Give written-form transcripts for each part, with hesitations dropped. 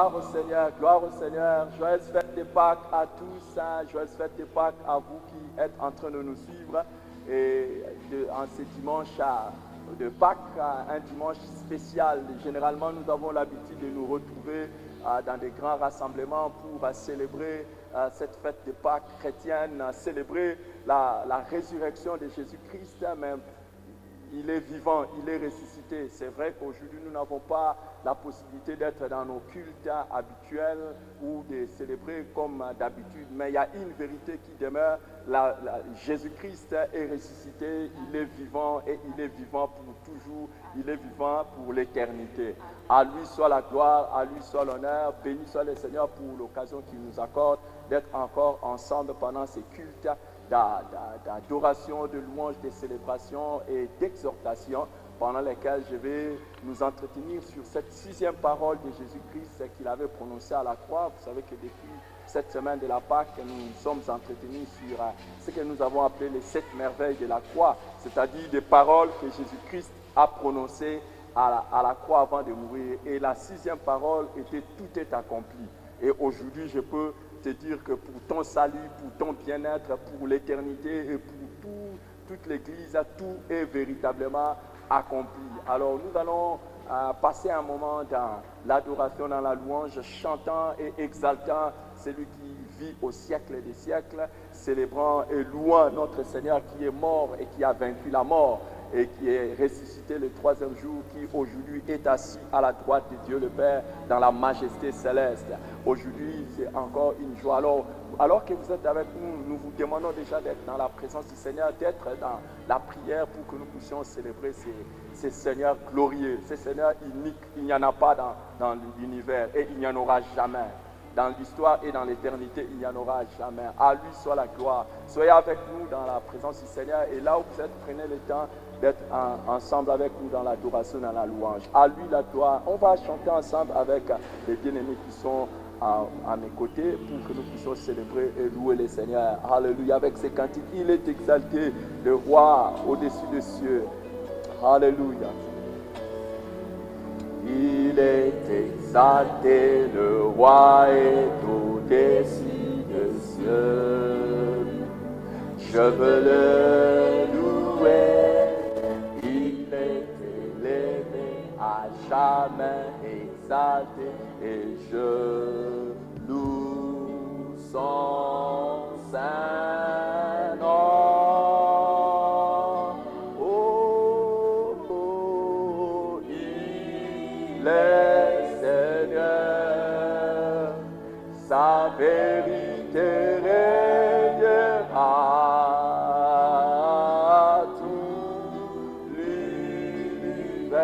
Gloire au Seigneur, gloire au Seigneur. Joyeuse fête de Pâques à tous, hein. Joyeuse fête de Pâques à vous qui êtes en train de nous suivre. Et en ce dimanche de Pâques, un dimanche spécial. Généralement, nous avons l'habitude de nous retrouver dans des grands rassemblements pour célébrer cette fête de Pâques chrétienne, célébrer la résurrection de Jésus-Christ. Même il est vivant, il est ressuscité. C'est vrai qu'aujourd'hui, nous n'avons pas la possibilité d'être dans nos cultes habituels ou de célébrer comme d'habitude. Mais il y a une vérité qui demeure. Jésus-Christ est ressuscité, il est vivant et il est vivant pour toujours. Il est vivant pour l'éternité. À lui soit la gloire, à lui soit l'honneur. Béni soit le Seigneur pour l'occasion qu'il nous accorde d'être encore ensemble pendant ces cultes d'adoration, de louange, de célébration et d'exhortation pendant lesquels je vais nous entretenir sur cette 6e parole de Jésus-Christ qu'il avait prononcée à la croix. Vous savez que depuis cette semaine de la Pâque, nous sommes entretenus sur ce que nous avons appelé les 7 merveilles de la croix, c'est-à-dire des paroles que Jésus-Christ a prononcées à la croix avant de mourir. Et la 6e parole était « Tout est accompli ». Et aujourd'hui, je peux te dire que pour ton salut, pour ton bien-être, pour l'éternité et pour toute l'Église, tout est véritablement accompli. Alors nous allons passer un moment dans l'adoration, dans la louange, chantant et exaltant celui qui vit au siècle des siècles, célébrant et louant notre Seigneur qui est mort et qui a vaincu la mort et qui est ressuscité le 3e jour, qui aujourd'hui est assis à la droite de Dieu le Père dans la majesté céleste. Aujourd'hui, c'est encore une joie. Alors que vous êtes avec nous, nous vous demandons déjà d'être dans la présence du Seigneur, d'être dans la prière pour que nous puissions célébrer ces Seigneurs glorieux, ces Seigneurs uniques. Il n'y en a pas dans l'univers et il n'y en aura jamais. Dans l'histoire et dans l'éternité, il n'y en aura jamais. À lui soit la gloire. Soyez avec nous dans la présence du Seigneur et là où vous êtes, prenez le temps d'être ensemble avec nous dans l'adoration, dans la louange. À lui la gloire. On va chanter ensemble avec les bien-aimés qui sont à mes côtés pour que nous puissions célébrer et louer le Seigneur. Alléluia. Avec ces cantiques, il est exalté, le roi au-dessus des cieux. Alléluia. Il est exalté, le roi est au-dessus des cieux. Je veux le louer, il est élevé, à jamais exalté, et je loue son saint nom. Le Seigneur, sa vérité régnera tout l'univers,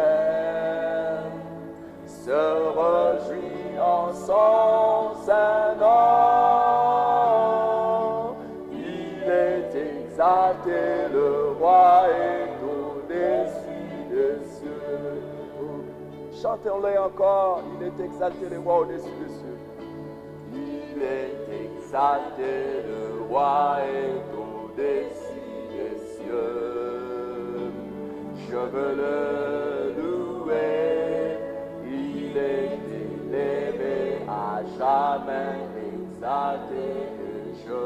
se réjouit en son saint nom. Il est exalté, le roi est au-dessus des cieux. Chantons-le encore, il est exalté, le roi au-dessus des cieux. Il est exalté, le roi est au-dessus des cieux. Je veux le louer, il est élevé, à jamais exalté, et je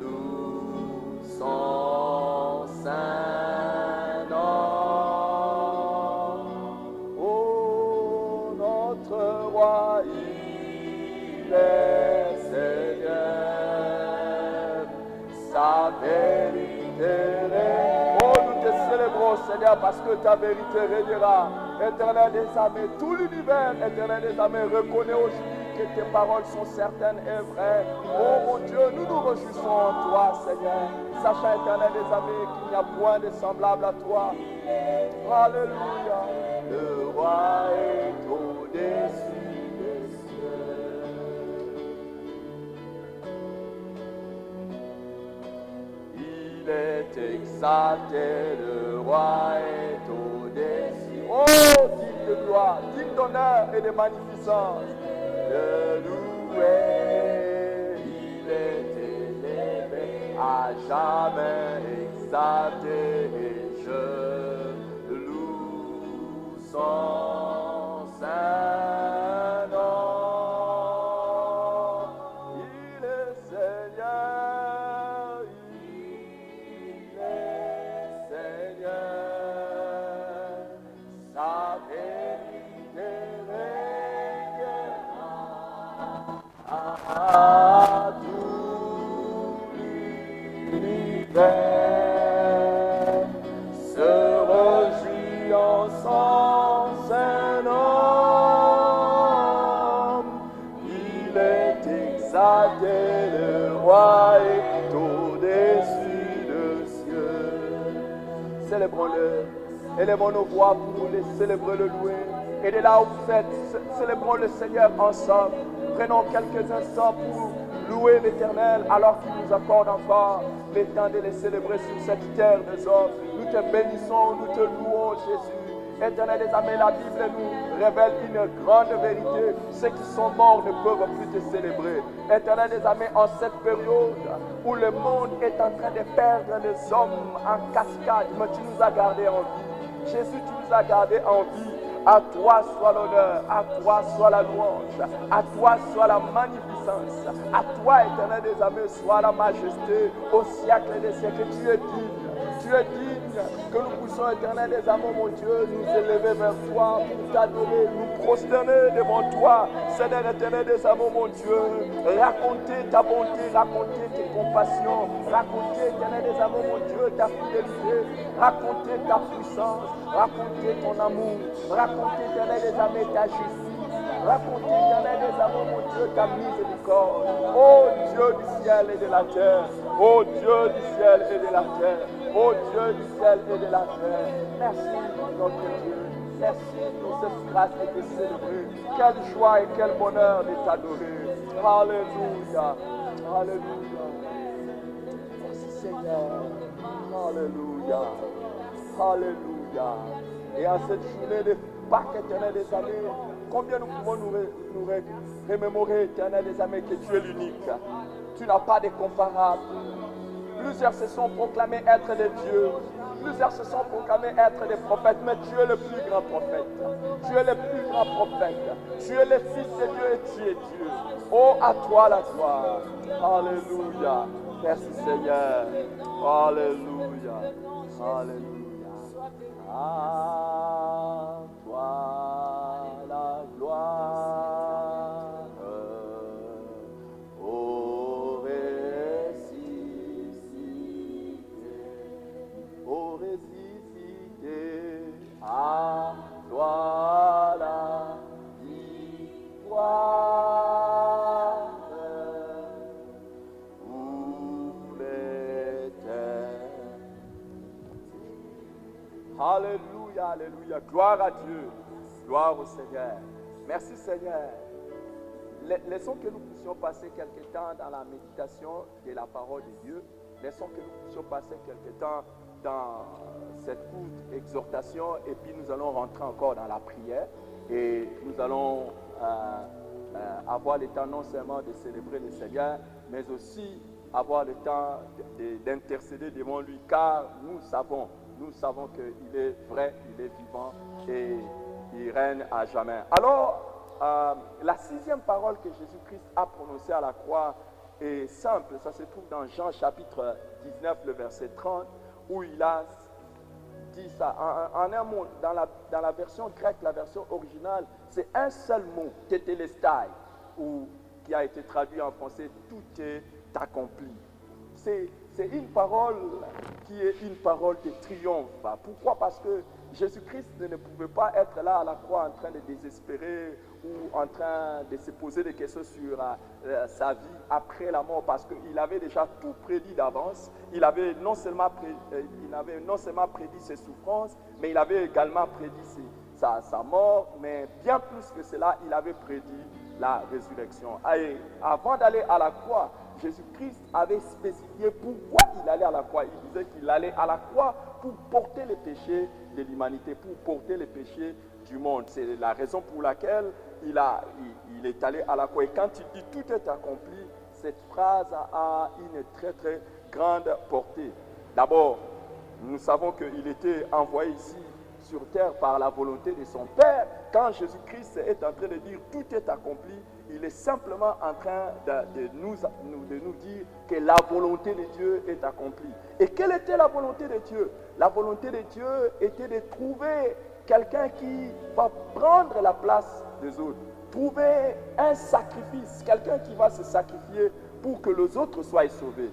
loue son saint nom. Roi, il est Seigneur, sa vérité régnera. Oh, nous te célébrons, Seigneur, parce que ta vérité régnera. Éternel des armées, tout l'univers, éternel des armées, reconnaît aujourd'hui que tes paroles sont certaines et vraies. Oh mon Dieu, nous nous réjouissons en toi, Seigneur, sachant, éternel des armées, qu'il n'y a point de semblable à toi. Alléluia. Le roi est au-dessus. Il est exalté, le roi est au-dessus. Oh, digne de gloire, digne d'honneur et de magnificence. Le louer, il est élevé, à jamais exalté, et je loue son saint nom. Célébrons-le. Élevons nos voix pour les célébrer, le louer. Et de là où vous êtes, célébrons le Seigneur ensemble. Prenons quelques instants pour louer l'Éternel alors qu'il nous accorde encore le temps de les célébrer sur cette terre des hommes. Nous te bénissons, nous te louons, Jésus. Éternel des armées, la Bible nous révèle une grande vérité. Ceux qui sont morts ne peuvent plus te célébrer. Éternel des armées, en cette période où le monde est en train de perdre les hommes en cascade, mais tu nous as gardés en vie. Jésus, tu nous as gardés en vie. À toi soit l'honneur, à toi soit la louange, à toi soit la magnificence, à toi, Éternel des armées, soit la majesté au siècle des siècles. Tu es digne que nous puissions, Éternel des amours, mon Dieu, nous élever vers toi pour t'adorer, nous prosterner devant toi, Seigneur éternel des amours, mon Dieu, raconter ta bonté, raconter tes compassions, raconter, Éternel des amours, mon Dieu, ta fidélité, raconter ta puissance, raconter ton amour, raconter, Éternel des amours, ta justice, raconter, Éternel des amours, mon Dieu, ta miséricorde. Ô Dieu du ciel et de la terre, ô Dieu du ciel et de la terre, ô Dieu du ciel et de la terre, merci notre Dieu, merci pour cette grâce de te célébrer. Quelle joie et quel bonheur de t'adorer. Alléluia, alléluia. Merci Seigneur, alléluia, alléluia. Et en cette journée de Pâques éternel des années, combien nous pouvons nous remémorer, éternel des amis, que tu es l'unique. Tu n'as pas de comparable. Plusieurs se sont proclamés être des dieux. Plusieurs se sont proclamés être des prophètes. Mais tu es le plus grand prophète. Tu es le plus grand prophète. Tu es le Fils de Dieu et tu es Dieu. Oh, à toi la gloire. Alléluia. Merci Seigneur. Alléluia. Alléluia. À toi la gloire. Ô ressuscité, à toi la victoire. Pour l'éternité. Alléluia, alléluia. Gloire à Dieu. Gloire au Seigneur. Merci Seigneur. Laissons que nous puissions passer quelque temps dans la méditation de la parole de Dieu. Laissons que nous puissions passer quelque temps dans cette courte exhortation et puis nous allons rentrer encore dans la prière et nous allons avoir le temps non seulement de célébrer le Seigneur, mais aussi avoir le temps d'intercéder devant lui, car nous savons qu'il est vrai, il est vivant et il règne à jamais. Alors, la sixième parole que Jésus-Christ a prononcée à la croix est simple. Ça se trouve dans Jean chapitre 19, le verset 30, où il a dit ça. En un mot, dans la version grecque, la version originale, c'est un seul mot, tétélestai, qui a été traduit en français, tout est accompli. C'est une parole qui est une parole de triomphe. Pourquoi? Parce que Jésus-Christ ne pouvait pas être là à la croix en train de désespérer ou en train de se poser des questions sur sa vie après la mort, parce qu'il avait déjà tout prédit d'avance. Il avait non seulement prédit ses souffrances, mais il avait également prédit sa mort, mais bien plus que cela, il avait prédit la résurrection. Et avant d'aller à la croix, Jésus-Christ avait spécifié pourquoi il allait à la croix. Il disait qu'il allait à la croix pour porter les péchés de l'humanité, pour porter les péchés du monde. C'est la raison pour laquelle il est allé à la croix. Et quand il dit tout est accompli, cette phrase a une très très grande portée. D'abord, nous savons qu'il était envoyé ici sur terre par la volonté de son Père. Quand Jésus-Christ est en train de dire tout est accompli, il est simplement en train de nous dire que la volonté de Dieu est accomplie. Et quelle était la volonté de Dieu? La volonté de Dieu était de trouver quelqu'un qui va prendre la place des autres. Trouver un sacrifice, quelqu'un qui va se sacrifier pour que les autres soient sauvés.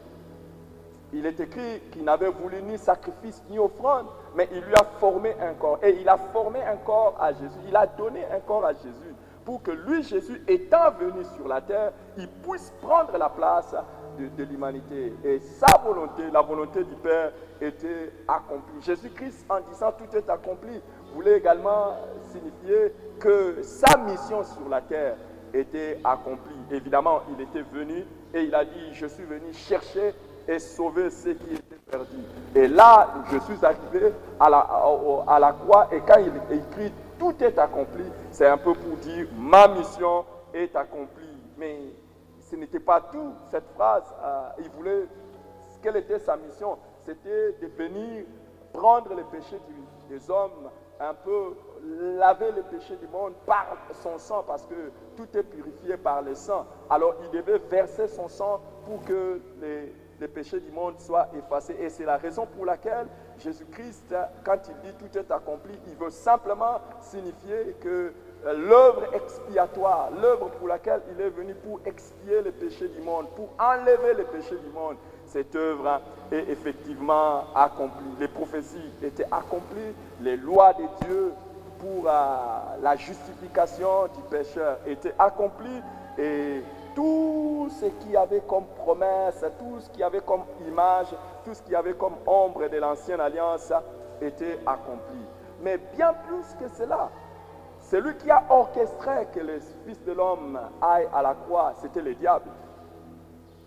Il est écrit qu'il n'avait voulu ni sacrifice ni offrande, mais il lui a formé un corps. Et il a formé un corps à Jésus. Il a donné un corps à Jésus pour que lui, Jésus, étant venu sur la terre, il puisse prendre la place de l'humanité. Et sa volonté, la volonté du Père, était accomplie. Jésus-Christ, en disant tout est accompli, voulait également signifier que sa mission sur la terre était accomplie. Évidemment, il était venu et il a dit, je suis venu chercher et sauver ceux qui étaient perdus. Et là, je suis arrivé à la croix, et quand il écrit tout est accompli, c'est un peu pour dire ma mission est accomplie. Mais ce n'était pas tout. Cette phrase, il voulait, quelle était sa mission? C'était de venir prendre les péchés des hommes, un peu laver les péchés du monde par son sang, parce que tout est purifié par le sang. Alors il devait verser son sang pour que les péchés du monde soient effacés. Et c'est la raison pour laquelle Jésus-Christ, quand il dit tout est accompli, il veut simplement signifier que l'œuvre expiatoire, l'œuvre pour laquelle il est venu pour expier les péchés du monde, pour enlever les péchés du monde, cette œuvre est effectivement accomplie. Les prophéties étaient accomplies, les lois de Dieu pour la justification du pécheur étaient accomplies, et tout ce qu'il y avait comme promesse, tout ce qu'il y avait comme image, tout ce qu'il y avait comme ombre de l'ancienne alliance était accompli. Mais bien plus que cela, celui qui a orchestré que le Fils de l'homme aille à la croix, c'était le diable.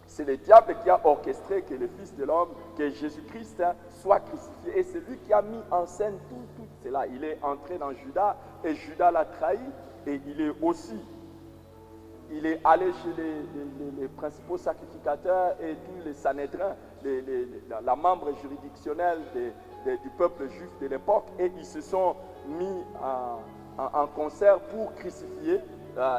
C'est le diable qui a orchestré que le Fils de l'homme, que Jésus-Christ soit crucifié. Et c'est lui qui a mis en scène tout cela. Il est entré dans Judas et Judas l'a trahi. Et il est allé chez les principaux sacrificateurs et tous les Sanhédrins, la membre juridictionnelle du peuple juif de l'époque. Et ils se sont mis en concert pour crucifier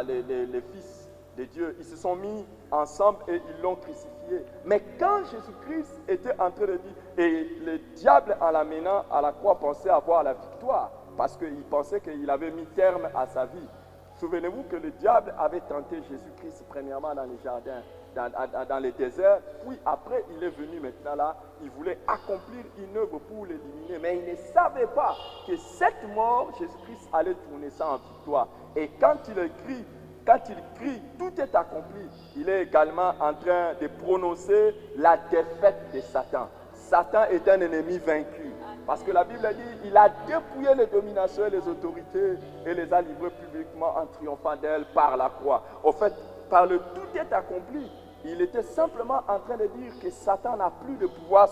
les fils de Dieu. Ils se sont mis ensemble et ils l'ont crucifié. Mais quand Jésus-Christ était en train de dire, et le diable en l'amenant à la croix pensait avoir la victoire, parce qu'il pensait qu'il avait mis terme à sa vie. Souvenez-vous que le diable avait tenté Jésus-Christ premièrement dans les jardins, dans les déserts, puis après il est venu maintenant là, il voulait accomplir une œuvre pour l'éliminer, mais il ne savait pas que cette mort, Jésus-Christ allait tourner ça en victoire. Et quand il crie, tout est accompli, il est également en train de prononcer la défaite de Satan. Satan est un ennemi vaincu. Parce que la Bible dit, il a dépouillé les dominations et les autorités et les a livrées publiquement en triomphant d'elles par la croix. Au fait, par le tout est accompli, il était simplement en train de dire que Satan n'a plus de pouvoir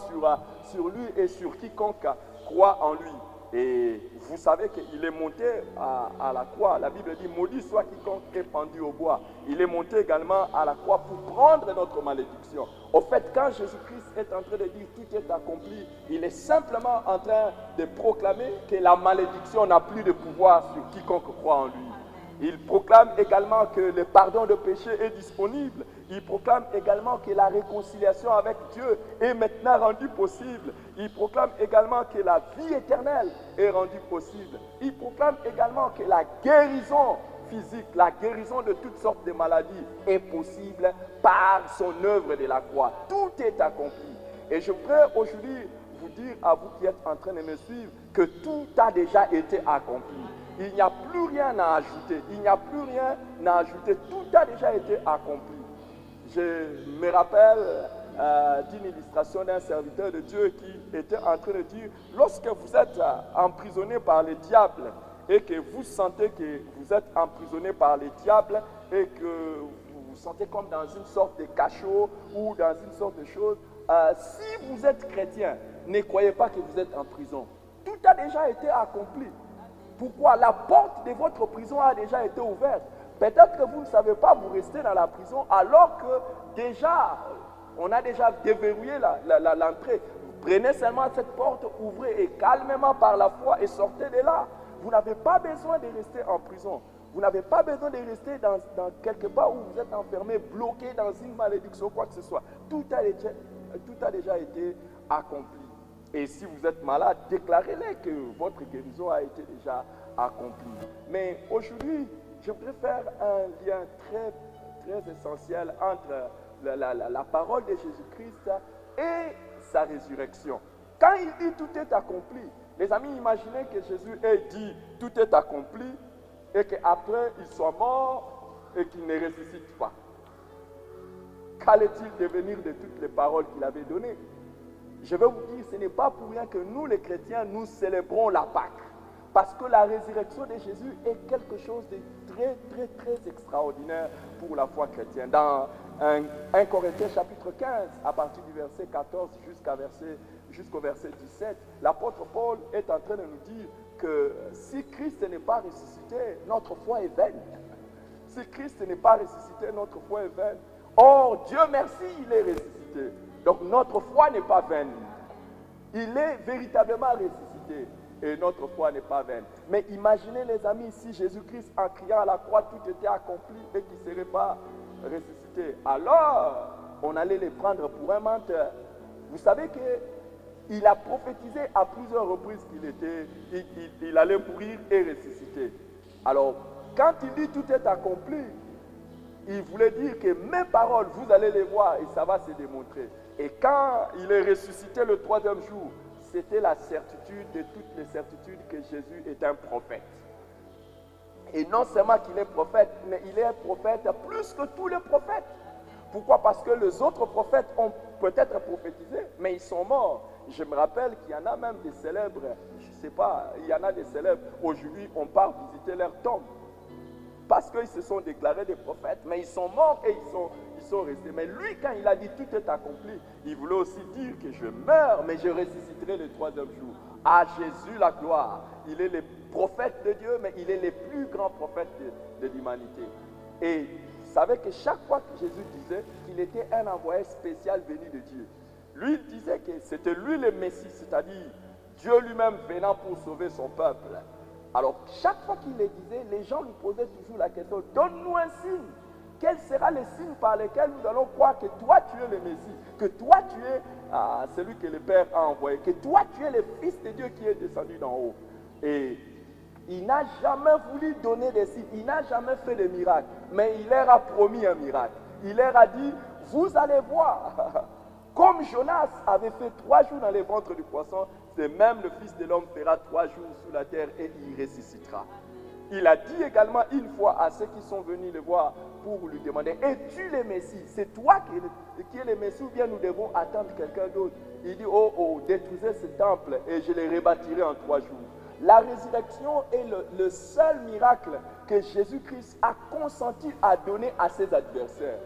sur lui et sur quiconque croit en lui. Et vous savez qu'il est monté à la croix. La Bible dit, maudit soit quiconque est pendu au bois. Il est monté également à la croix pour prendre notre malédiction. Au fait, quand Jésus-Christ est en train de dire tout est accompli, il est simplement en train de proclamer que la malédiction n'a plus de pouvoir sur quiconque croit en lui. Il proclame également que le pardon de péché est disponible. Il proclame également que la réconciliation avec Dieu est maintenant rendue possible. Il proclame également que la vie éternelle est rendue possible. Il proclame également que la guérison physique, la guérison de toutes sortes de maladies est possible par son œuvre de la croix. Tout est accompli. Et je voudrais aujourd'hui vous dire à vous qui êtes en train de me suivre que tout a déjà été accompli. Il n'y a plus rien à ajouter. Il n'y a plus rien à ajouter. Tout a déjà été accompli. Je me rappelle d'une illustration d'un serviteur de Dieu qui était en train de dire, lorsque vous êtes emprisonné par le diable et que vous sentez que vous êtes emprisonné par le diable et que vous vous sentez comme dans une sorte de cachot ou dans une sorte de chose, si vous êtes chrétien, ne croyez pas que vous êtes en prison. Tout a déjà été accompli. Pourquoi? La porte de votre prison a déjà été ouverte. Peut-être que vous ne savez pas, vous restez dans la prison alors que déjà, on a déjà déverrouillé l'entrée. Prenez seulement cette porte, ouvrez et calmement par la foi et sortez de là. Vous n'avez pas besoin de rester en prison. Vous n'avez pas besoin de rester dans quelque part où vous êtes enfermé, bloqué dans une malédiction, quoi que ce soit. Tout a déjà été accompli. Et si vous êtes malade, déclarez-le que votre guérison a été déjà accomplie. Mais aujourd'hui, je voudrais faire un lien très, très essentiel entre la parole de Jésus-Christ et sa résurrection. Quand il dit tout est accompli, les amis, imaginez que Jésus ait dit tout est accompli et qu'après il soit mort et qu'il ne ressuscite pas. qu'allait-il devenir de toutes les paroles qu'il avait données? Je vais vous dire, ce n'est pas pour rien que nous, les chrétiens, nous célébrons la Pâque. Parce que la résurrection de Jésus est quelque chose de très, très, très extraordinaire pour la foi chrétienne. Dans 1 Corinthiens chapitre 15, à partir du verset 14 jusqu'au verset 17, l'apôtre Paul est en train de nous dire que si Christ n'est pas ressuscité, notre foi est vaine. Si Christ n'est pas ressuscité, notre foi est vaine. Or, Dieu merci, il est ressuscité. Donc notre foi n'est pas vaine. Il est véritablement ressuscité. Et notre foi n'est pas vaine. Mais imaginez les amis, si Jésus-Christ en criant à la croix, tout était accompli et qu'il ne serait pas ressuscité. Alors, on allait les prendre pour un menteur. Vous savez qu'il a prophétisé à plusieurs reprises qu'il allait mourir et ressusciter. Alors, quand il dit tout est accompli, il voulait dire que mes paroles, vous allez les voir et ça va se démontrer. Et quand il est ressuscité le troisième jour, c'était la certitude de toutes les certitudes que Jésus est un prophète. Et non seulement qu'il est prophète, mais il est un prophète plus que tous les prophètes. Pourquoi? Parce que les autres prophètes ont peut-être prophétisé, mais ils sont morts. Je me rappelle qu'il y en a même des célèbres, je ne sais pas, il y en a des célèbres, aujourd'hui on part visiter leur tombe. Parce qu'ils se sont déclarés des prophètes, mais ils sont morts et ils sont restés. Mais lui, quand il a dit tout est accompli, il voulait aussi dire que je meurs, mais je ressusciterai le troisième jour. À Jésus la gloire. Il est le prophète de Dieu, mais il est le plus grand prophète de l'humanité. Et vous savez que chaque fois que Jésus disait qu'il était un envoyé spécial venu de Dieu, lui, il disait que c'était lui le Messie, c'est-à-dire Dieu lui-même venant pour sauver son peuple. Alors, chaque fois qu'il le disait, les gens lui posaient toujours la question, donne-nous un signe. Quel sera le signe par lequel nous allons croire que toi tu es le Messie, que toi tu es celui que le Père a envoyé, que toi tu es le Fils de Dieu qui est descendu d'en haut. Et il n'a jamais voulu donner des signes, il n'a jamais fait de miracle, mais il leur a promis un miracle. Il leur a dit, vous allez voir, comme Jonas avait fait 3 jours dans les ventres du poisson, c'est même le Fils de l'homme fera 3 jours sous la terre et il ressuscitera. Il a dit également une fois à ceux qui sont venus le voir pour lui demander, es-tu le Messie? C'est toi qui es le Messie ou bien nous devons attendre quelqu'un d'autre? Il dit, oh, détruisez ce temple et je le rebâtirai en 3 jours. La résurrection est le seul miracle que Jésus-Christ a consenti à donner à ses adversaires,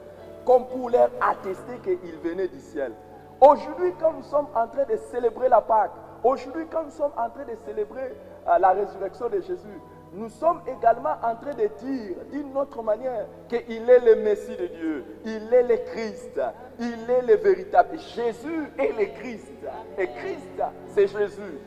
comme pour leur attester qu'il venait du ciel. Aujourd'hui, quand nous sommes en train de célébrer la Pâque, aujourd'hui, quand nous sommes en train de célébrer la résurrection de Jésus, nous sommes également en train de dire d'une autre manière qu'il est le Messie de Dieu, il est le Christ, il est le véritable. Jésus est le Christ, et Christ, c'est Jésus.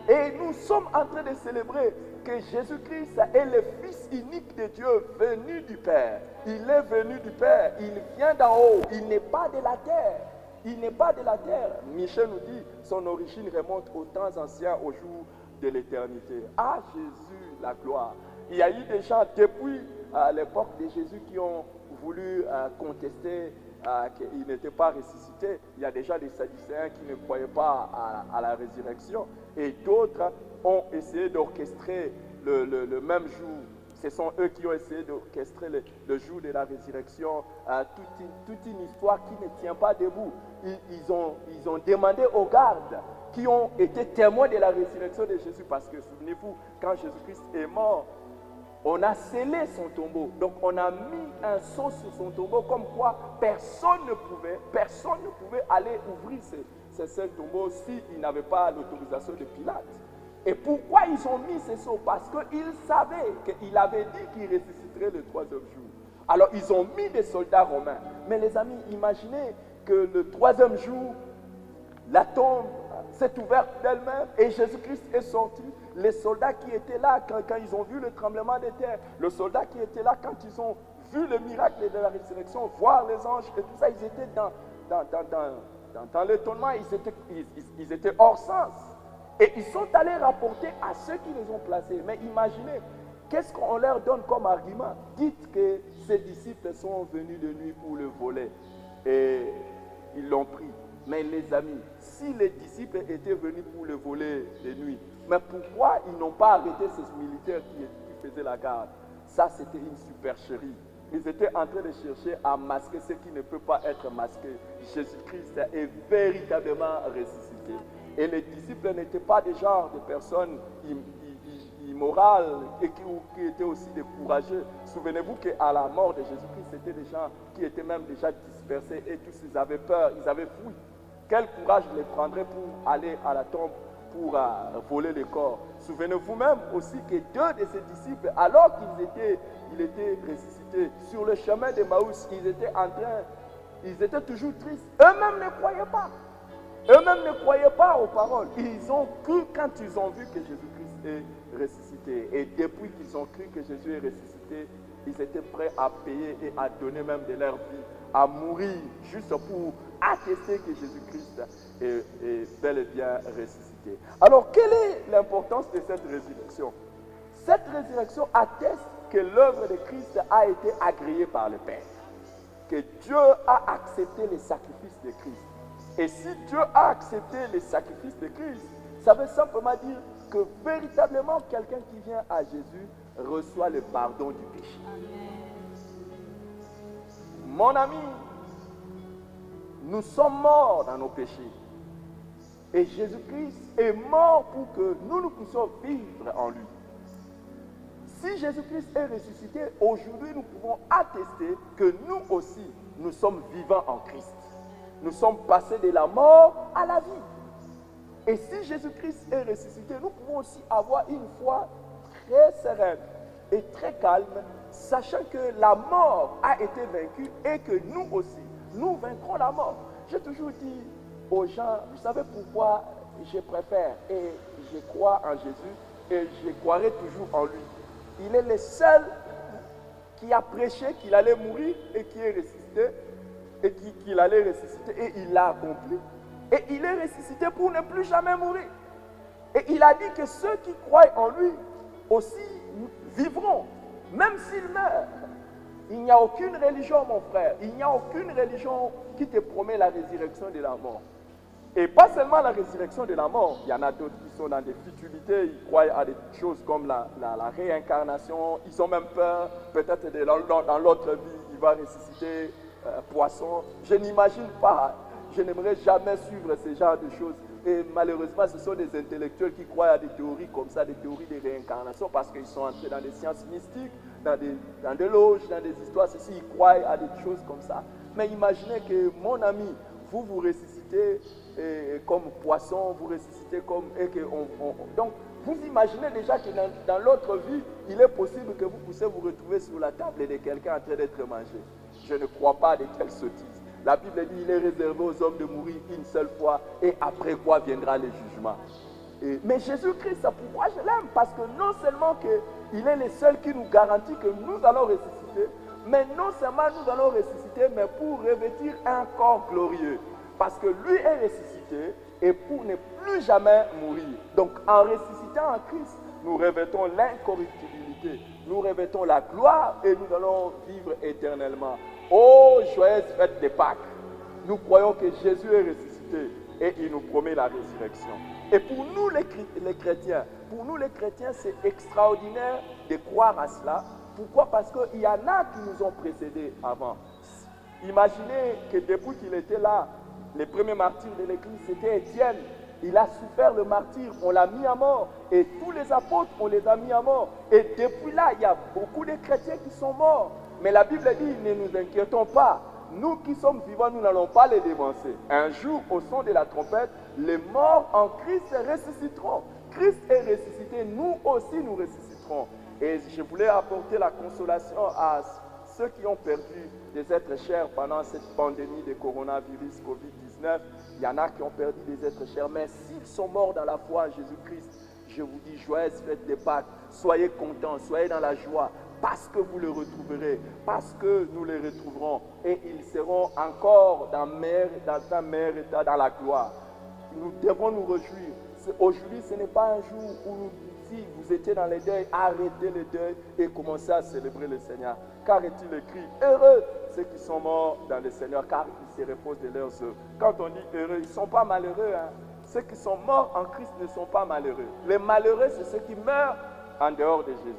Et nous sommes en train de célébrer que Jésus-Christ est le Fils unique de Dieu venu du Père. Il est venu du Père, il vient d'en haut, il n'est pas de la terre. Il n'est pas de la terre. Michel nous dit, son origine remonte aux temps anciens, au jour de l'éternité. À Jésus, la gloire. Il y a eu des gens depuis l'époque de Jésus qui ont voulu contester qu'il n'était pas ressuscité. Il y a déjà des Sadducéens qui ne croyaient pas à la résurrection. Et d'autres ont essayé d'orchestrer le même jour. Ce sont eux qui ont essayé d'orchestrer le jour de la résurrection, toute une histoire qui ne tient pas debout. Ils ont demandé aux gardes qui ont été témoins de la résurrection de Jésus, parce que souvenez-vous, quand Jésus-Christ est mort, on a scellé son tombeau. Donc on a mis un sceau sur son tombeau, comme quoi personne ne pouvait aller ouvrir ce tombeau s'il n'avait pas l'autorisation de Pilate. Et pourquoi ils ont mis ce sceau? Parce qu'ils savaient qu'il avait dit qu'il ressusciterait le 3e jour. Alors ils ont mis des soldats romains. Mais les amis, imaginez que le 3e jour, la tombe s'est ouverte d'elle-même et Jésus-Christ est sorti. Les soldats qui étaient là quand ils ont vu le tremblement de terre, les soldats qui étaient là quand ils ont vu le miracle de la résurrection, voir les anges et tout ça, ils étaient dans l'étonnement, ils étaient hors sens. Et ils sont allés rapporter à ceux qui les ont placés. Mais imaginez, qu'est-ce qu'on leur donne comme argument? Dites que ces disciples sont venus de nuit pour le voler. Et ils l'ont pris. Mais les amis, si les disciples étaient venus pour le voler de nuit, mais pourquoi ils n'ont pas arrêté ces militaires qui faisaient la garde? Ça, c'était une supercherie. Ils étaient en train de chercher à masquer ce qui ne peut pas être masqué. Jésus-Christ est véritablement ressuscité. Et les disciples n'étaient pas des genres de personnes immorales et qui étaient aussi des courageux. Souvenez-vous qu'à la mort de Jésus-Christ, c'était des gens qui étaient même déjà dispersés et tous ils avaient peur, ils avaient fui. Quel courage les prendrait pour aller à la tombe, pour voler le corps. Souvenez-vous même aussi que deux de ses disciples, alors qu'ils étaient ressuscités sur le chemin de Maús, ils étaient toujours tristes. Eux-mêmes ne croyaient pas. Eux-mêmes ne croyaient pas aux paroles. Ils ont cru quand ils ont vu que Jésus-Christ est ressuscité. Et depuis qu'ils ont cru que Jésus est ressuscité, ils étaient prêts à payer et à donner même de leur vie, à mourir, juste pour attester que Jésus-Christ est bel et bien ressuscité. Alors, quelle est l'importance de cette résurrection? Cette résurrection atteste que l'œuvre de Christ a été agréée par le Père, que Dieu a accepté les sacrifices de Christ. Et si Dieu a accepté les sacrifices de Christ, ça veut simplement dire que véritablement quelqu'un qui vient à Jésus reçoit le pardon du péché. Mon ami, nous sommes morts dans nos péchés. Et Jésus-Christ est mort pour que nous puissions vivre en lui. Si Jésus-Christ est ressuscité, aujourd'hui nous pouvons attester que nous aussi, nous sommes vivants en Christ. Nous sommes passés de la mort à la vie. Et si Jésus-Christ est ressuscité, nous pouvons aussi avoir une foi très sereine et très calme, sachant que la mort a été vaincue et que nous aussi, nous vaincrons la mort. J'ai toujours dit aux gens, vous savez pourquoi je préfère et je crois en Jésus et je croirai toujours en lui. Il est le seul qui a prêché qu'il allait mourir et qui est ressuscité et qu'il allait ressusciter et il l'a accompli. Et il est ressuscité pour ne plus jamais mourir. Et il a dit que ceux qui croient en lui aussi vivront, même s'ils meurent. Il n'y a aucune religion, mon frère, il n'y a aucune religion qui te promet la résurrection de la mort. Et pas seulement la résurrection de la mort, il y en a d'autres qui sont dans des futilités, ils croient à des choses comme la réincarnation, ils ont même peur, peut-être dans l'autre vie, il va ressusciter poisson. Je n'imagine pas, je n'aimerais jamais suivre ce genre de choses. Et malheureusement, ce sont des intellectuels qui croient à des théories comme ça, des théories de réincarnation, parce qu'ils sont entrés dans des sciences mystiques, dans des loges, dans des histoires, ceci, ils croient à des choses comme ça. Mais imaginez que, mon ami, vous ressuscitez comme poisson, vous ressuscitez comme... donc, vous imaginez déjà que dans l'autre vie, il est possible que vous puissiez vous retrouver sur la table de quelqu'un en train d'être mangé. Je ne crois pas de telles sottises. La Bible dit qu'il est réservé aux hommes de mourir une seule fois et après quoi viendra le jugement. Mais Jésus-Christ, c'est pourquoi je l'aime, parce que non seulement qu'il est le seul qui nous garantit que nous allons ressusciter, mais non seulement nous allons ressusciter, mais pour revêtir un corps glorieux. Parce que lui est ressuscité et pour ne plus jamais mourir. Donc en ressuscitant en Christ, nous revêtons l'incorruptibilité, nous revêtons la gloire et nous allons vivre éternellement. Oh, joyeuse fête de Pâques! Nous croyons que Jésus est ressuscité et il nous promet la résurrection. Et pour nous les chrétiens, c'est extraordinaire de croire à cela. Pourquoi? Parce qu'il y en a qui nous ont précédés avant. Imaginez que depuis qu'il était là, les premiers martyrs de l'Église, c'était Étienne. Il a souffert le martyre, on l'a mis à mort. Et tous les apôtres, on les a mis à mort. Et depuis là, il y a beaucoup de chrétiens qui sont morts. Mais la Bible dit, ne nous inquiétons pas. Nous qui sommes vivants, nous n'allons pas les dévancer. Un jour, au son de la trompette, les morts en Christ ressusciteront. Christ est ressuscité, nous aussi nous ressusciterons. Et je voulais apporter la consolation à ceux qui ont perdu des êtres chers pendant cette pandémie de coronavirus Covid-19. Il y en a qui ont perdu des êtres chers, mais s'ils sont morts dans la foi en Jésus-Christ, je vous dis, joyeuse fête de Pâques, soyez contents, soyez dans la joie, parce que vous les retrouverez, parce que nous les retrouverons, et ils seront encore dans un meilleur état, dans la gloire. Nous devons nous réjouir. Aujourd'hui, ce n'est pas un jour où si vous étiez dans les deuils, arrêtez les deuils et commencez à célébrer le Seigneur. Car est-il écrit, heureux ceux qui sont morts dans le Seigneur, car ils se reposent de leurs œuvres. Quand on dit heureux, ils ne sont pas malheureux. Ceux qui sont morts en Christ ne sont pas malheureux. Les malheureux, c'est ceux qui meurent en dehors de Jésus.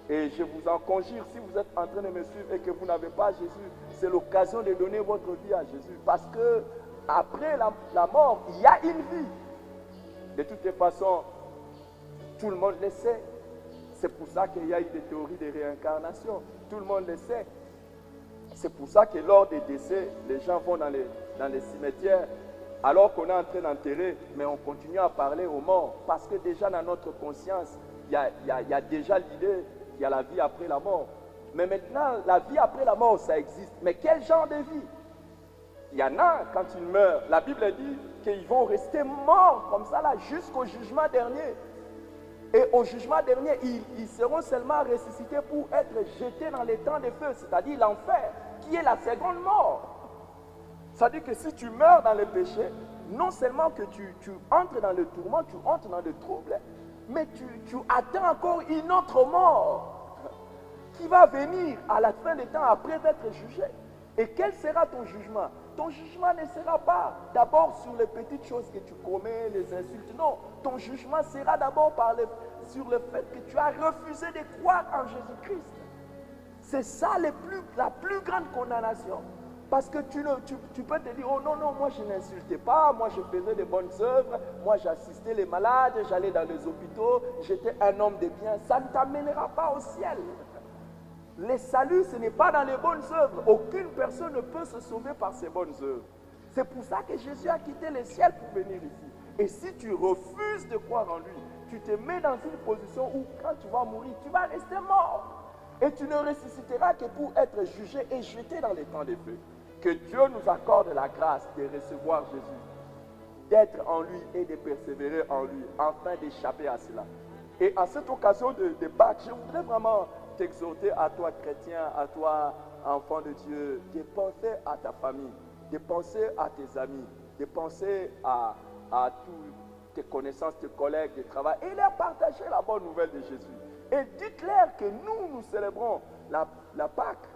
Et je vous en conjure, si vous êtes en train de me suivre et que vous n'avez pas Jésus, c'est l'occasion de donner votre vie à Jésus. Parce que après la mort, il y a une vie. De toutes les façons, tout le monde le sait. C'est pour ça qu'il y a eu des théories de réincarnation. Tout le monde le sait. C'est pour ça que lors des décès, les gens vont dans les cimetières, alors qu'on est en train d'enterrer, mais on continue à parler aux morts. Parce que déjà dans notre conscience, il y a déjà l'idée qu'il y a la vie après la mort. Mais maintenant, la vie après la mort, ça existe. Mais quel genre de vie? Il y en a, quand ils meurent, la Bible dit qu'ils vont rester morts comme ça là jusqu'au jugement dernier. Et au jugement dernier, ils seront seulement ressuscités pour être jetés dans les temps de feu, c'est-à-dire l'enfer, qui est la seconde mort. C'est-à-dire que si tu meurs dans le péché, non seulement que tu entres dans le tourment, tu entres dans le trouble, mais tu attends encore une autre mort qui va venir à la fin des temps après d'être jugé. Et quel sera ton jugement? Ton jugement ne sera pas d'abord sur les petites choses que tu commets, les insultes. Non, ton jugement sera d'abord sur le fait que tu as refusé de croire en Jésus-Christ. C'est ça la plus grande condamnation. Parce que tu peux te dire, oh non, non, moi je n'insultais pas, moi je faisais de bonnes œuvres, moi j'assistais les malades, j'allais dans les hôpitaux, j'étais un homme de bien. Ça ne t'amènera pas au ciel. Le salut, ce n'est pas dans les bonnes œuvres. Aucune personne ne peut se sauver par ses bonnes œuvres. C'est pour ça que Jésus a quitté le ciel pour venir ici. Et si tu refuses de croire en lui, tu te mets dans une position où quand tu vas mourir, tu vas rester mort. Et tu ne ressusciteras que pour être jugé et jeté dans les temps de feu. Que Dieu nous accorde la grâce de recevoir Jésus, d'être en lui et de persévérer en lui, afin d'échapper à cela. Et à cette occasion de Pâques, je voudrais vraiment t'exhorter à toi chrétien, à toi enfant de Dieu, de penser à ta famille, de penser à tes amis, de penser à toutes tes connaissances, tes collègues de travail et leur partager la bonne nouvelle de Jésus. Et dites-leur que nous célébrons la Pâque,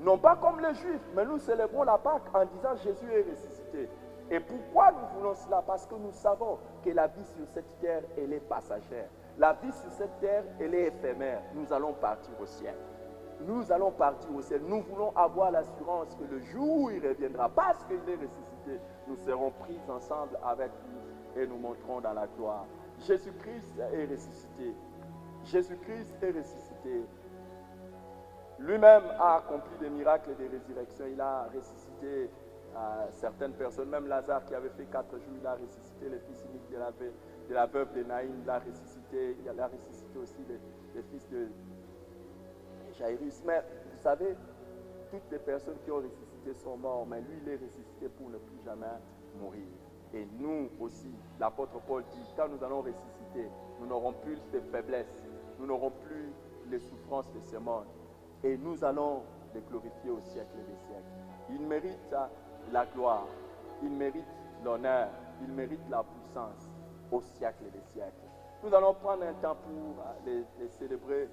non pas comme les Juifs, mais nous célébrons la Pâque en disant Jésus est ressuscité. Et pourquoi nous voulons cela? Parce que nous savons que la vie sur cette terre, elle est passagère. La vie sur cette terre, elle est éphémère. Nous allons partir au ciel. Nous allons partir au ciel. Nous voulons avoir l'assurance que le jour où il reviendra, parce qu'il est ressuscité, nous serons pris ensemble avec lui et nous monterons dans la gloire. Jésus-Christ est ressuscité. Jésus-Christ est ressuscité. Lui-même a accompli des miracles et des résurrections. Il a ressuscité certaines personnes. Même Lazare qui avait fait 4 jours, il a ressuscité. Le fils unique de la veuve de Naïm, il a ressuscité. Il a ressuscité aussi le fils de Jairus. Mais vous savez, toutes les personnes qui ont ressuscité sont mortes. Mais lui, il est ressuscité pour ne plus jamais mourir. Et nous aussi, l'apôtre Paul dit, quand nous allons ressusciter, nous n'aurons plus de faiblesses. Nous n'aurons plus les souffrances de ce monde. Et nous allons les glorifier au siècle des siècles. Il mérite la gloire, il mérite l'honneur, il mérite la puissance au siècle des siècles. Nous allons prendre un temps pour les célébrer.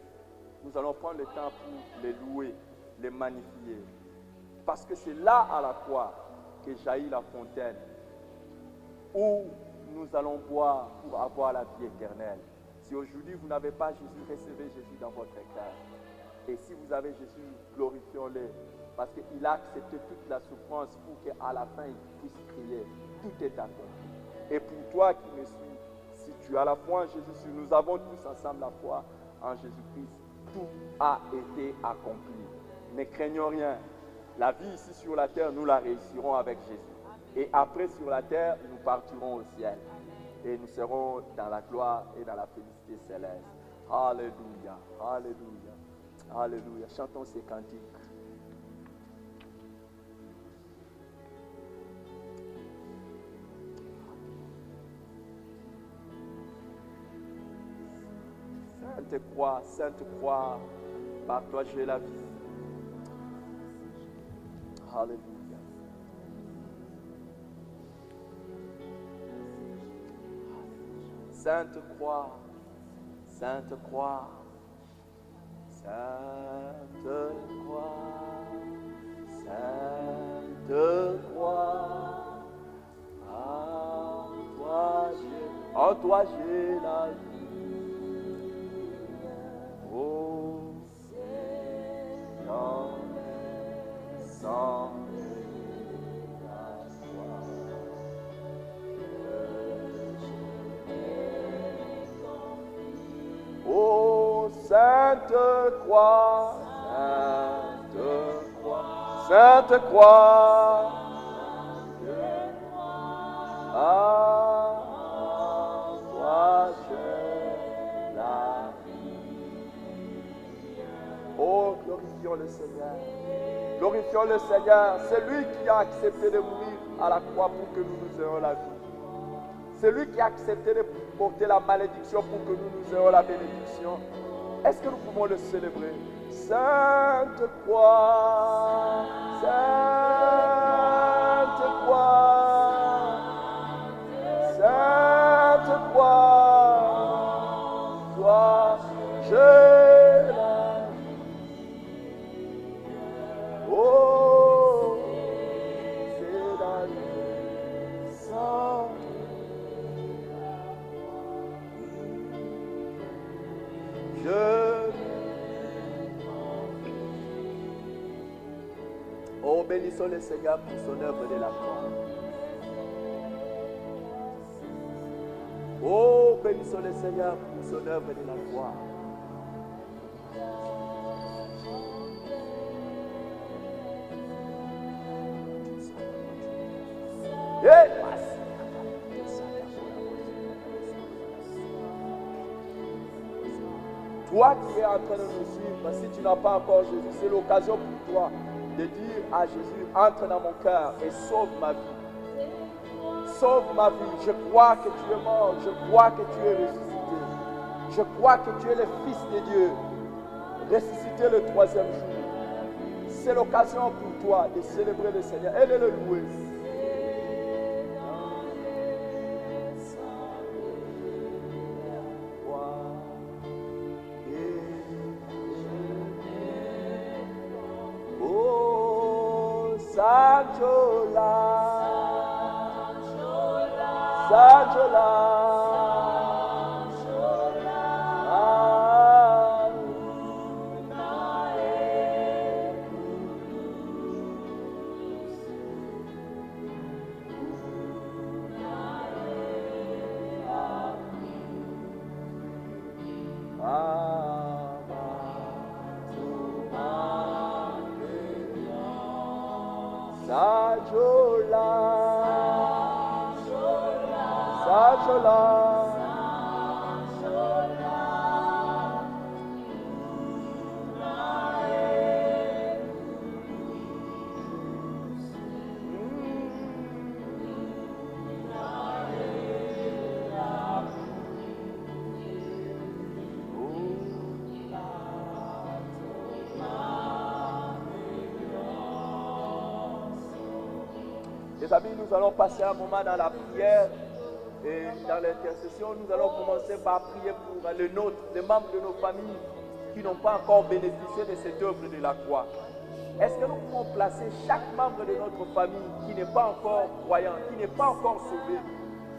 Nous allons prendre le temps pour les louer, les magnifier. Parce que c'est là à la croix que jaillit la fontaine où nous allons boire pour avoir la vie éternelle. Si aujourd'hui vous n'avez pas Jésus, recevez Jésus dans votre cœur. Et si vous avez Jésus, glorifions-le. Parce qu'il a accepté toute la souffrance pour qu'à la fin, il puisse crier. Tout est accompli. Et pour toi qui me suis, si tu as la foi en Jésus, si nous avons tous ensemble la foi en Jésus-Christ, tout a été accompli. Ne craignons rien. La vie ici sur la terre, nous la réussirons avec Jésus. Et après sur la terre, nous partirons au ciel. Et nous serons dans la gloire et dans la félicité céleste. Alléluia, alléluia. Alléluia. Chantons ces cantiques. Sainte croix, par toi j'ai la vie. Alléluia. Sainte croix, Sainte croix. Sainte croix, Sainte croix, en toi j'ai la vie. Oh, Sainte Croix, Sainte Croix, à toi je la vie. Oh, glorifions le Seigneur. Glorifions le Seigneur. C'est lui qui a accepté de mourir à la croix pour que nous ayons la vie. C'est lui qui a accepté de porter la malédiction pour que nous ayons la bénédiction. Est-ce que nous pouvons le célébrer? Sainte Croix, Sainte Croix, Sainte Croix, toi, je la vie. Oh, c'est la vie sans. Oh, bénissons le Seigneur pour son œuvre de la croix. Oh, bénissons le Seigneur pour son œuvre de la croix. Toi qui es en train de nous suivre, si tu n'as pas encore Jésus, c'est l'occasion pour toi de dire à Jésus, entre dans mon cœur et sauve ma vie. Sauve ma vie. Je crois que tu es mort. Je crois que tu es ressuscité. Je crois que tu es le Fils de Dieu, ressuscité le 3e jour. C'est l'occasion pour toi de célébrer le Seigneur et de le louer. Les amis, nous allons passer un moment dans la prière et dans l'intercession. Nous allons commencer par prier pour les membres de nos familles qui n'ont pas encore bénéficié de cette œuvre de la croix. Est-ce que nous pouvons placer chaque membre de notre famille qui n'est pas encore croyant, qui n'est pas encore sauvé,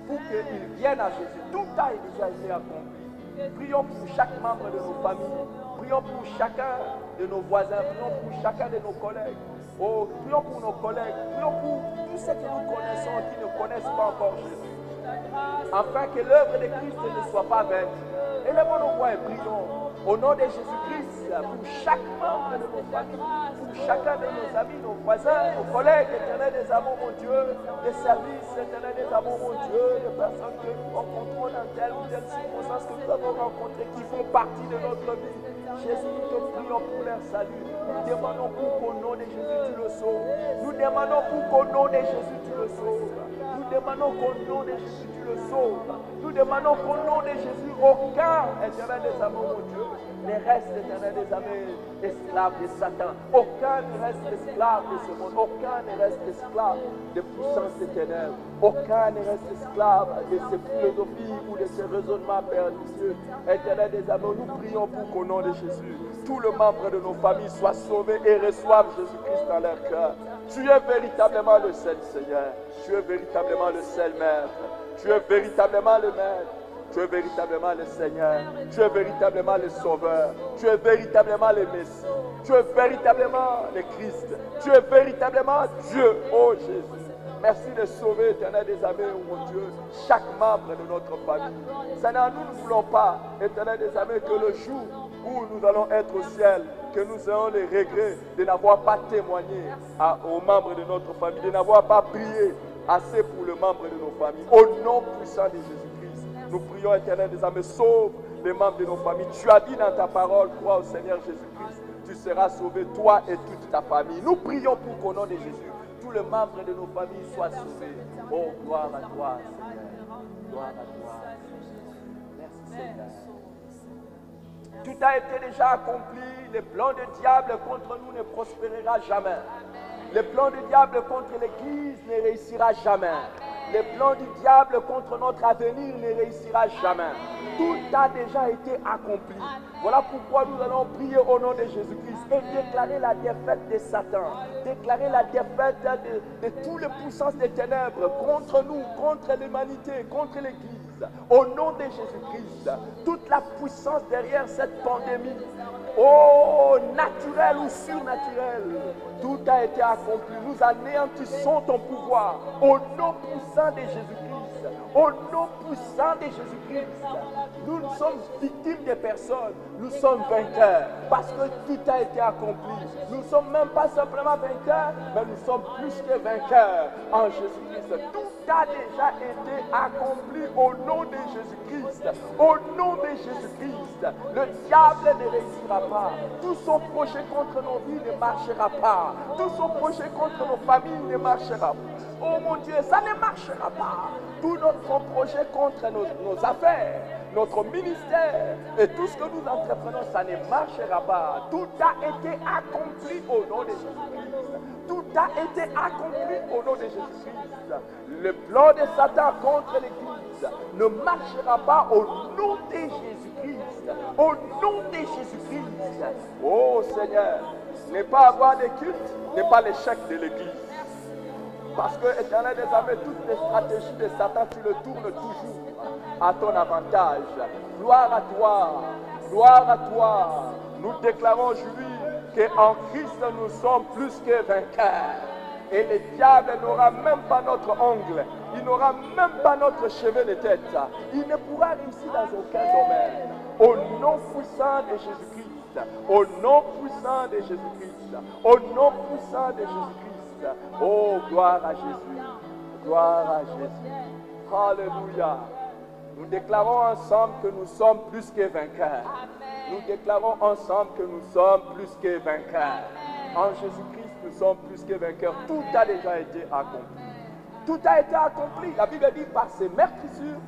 pour qu'il vienne à Jésus? Tout a déjà été accompli. Prions pour chaque membre de nos familles. Prions pour chacun de nos voisins. Prions pour chacun de nos collègues. Oh, prions pour nos collègues. Prions pour tous ceux que nous connaissons qui ne connaissent pas encore Jésus. Afin que l'œuvre de Christ ne soit pas vaine. Élevons nos voix et prions au nom de Jésus-Christ pour chaque membre de nos familles, pour chacun de nos amis, nos voisins, nos collègues, éternel des amours, mon Dieu, des services, éternel des amours, mon Dieu, des personnes que nous rencontrons dans telle ou telle circonstance que nous avons rencontrées, qui font partie de notre vie. Jésus, nous te prions pour leur salut. Nous demandons pour qu'au nom de Jésus, tu le sauves. Nous demandons pour qu'au nom de Jésus, tu le sauves. Nous demandons qu'au nom de Jésus, tu le sauves. Nous demandons qu'au nom de Jésus, aucun éternel des amours, mon Dieu, ne reste éternel des amours, esclave de Satan. Aucun ne reste esclave de ce monde. Aucun ne reste esclave de puissance éternelle. Aucun ne reste esclave de ces philosophies ou de ces raisonnements pernicieux. Éternel des amours, nous prions pour qu'au nom de Jésus, tous les membres de nos familles soient sauvés et reçoivent Jésus-Christ dans leur cœur. Tu es véritablement le seul Seigneur. Tu es véritablement le seul Maître. Tu es véritablement le Maître. Tu es véritablement le Seigneur. Tu es véritablement le Sauveur. Tu es véritablement le Messie. Tu es véritablement le Christ. Tu es véritablement Dieu, oh Jésus. Merci de sauver, éternel des amours, mon Dieu, chaque membre de notre famille. Seigneur, nous ne voulons pas, éternel des amours, que le jour où nous allons être au ciel, que nous ayons les regrets de n'avoir pas témoigné aux membres de notre famille, de n'avoir pas prié assez pour le membre de nos familles. Au nom puissant de Jésus-Christ, nous prions, Éternel des âmes, sauve les membres de nos familles. Tu as dit dans ta parole, crois au Seigneur Jésus-Christ, tu seras sauvé, toi et toute ta famille. Nous prions pour qu'au nom de Jésus, tous les membres de nos familles soient sauvés. Oh, gloire à toi, Seigneur. Gloire à toi. Merci, Seigneur. Tout a été déjà accompli. Le plan du diable contre nous ne prospérera jamais. Le plan du diable contre l'Église ne réussira jamais. Le plan du diable contre notre avenir ne réussira jamais. Tout a déjà été accompli. Voilà pourquoi nous allons prier au nom de Jésus-Christ et déclarer la défaite de Satan. Déclarer la défaite de toutes les puissances des ténèbres contre nous, contre l'humanité, contre l'Église. Au nom de Jésus-Christ, toute la puissance derrière cette pandémie, oh, naturelle ou surnaturelle, tout a été accompli. Nous anéantissons ton pouvoir au nom puissant de Jésus-Christ. Au nom puissant de Jésus-Christ, nous ne sommes victimes de personne, nous sommes vainqueurs parce que tout a été accompli. Nous ne sommes même pas simplement vainqueurs, mais nous sommes plus que vainqueurs en Jésus-Christ. Tout a déjà été accompli au nom de Jésus-Christ. Au nom de Jésus-Christ, le diable ne réussira pas. Tout son projet contre nos vies ne marchera pas. Tout son projet contre nos familles ne marchera pas. Oh mon Dieu, ça ne marchera pas. Tout notre projet contre nos affaires, notre ministère et tout ce que nous entreprenons, ça ne marchera pas. Tout a été accompli au nom de Jésus-Christ. Tout a été accompli au nom de Jésus-Christ. Le plan de Satan contre l'Église ne marchera pas au nom de Jésus-Christ. Au nom de Jésus-Christ. Oh Seigneur, ne pas avoir de culte n'est pas l'échec de l'Église. Parce que, Éternel des armées, toutes les stratégies de Satan, tu le tournes toujours à ton avantage. Gloire à toi. Gloire à toi. Nous déclarons aujourd'hui qu'en Christ, nous sommes plus que vainqueurs. Et le diable n'aura même pas notre ongle. Il n'aura même pas notre cheveu de tête. Il ne pourra réussir dans aucun domaine. Au nom puissant de Jésus-Christ. Au nom puissant de Jésus-Christ. Au nom puissant de Jésus-Christ. Oh, gloire à Jésus. Gloire à Jésus. Alléluia. Nous déclarons ensemble que nous sommes plus que vainqueurs. Nous déclarons ensemble que nous sommes plus que vainqueurs. En Jésus-Christ, nous sommes plus que vainqueurs. Tout a déjà été accompli. Tout a été accompli. La Bible dit, par ces meurtrissures,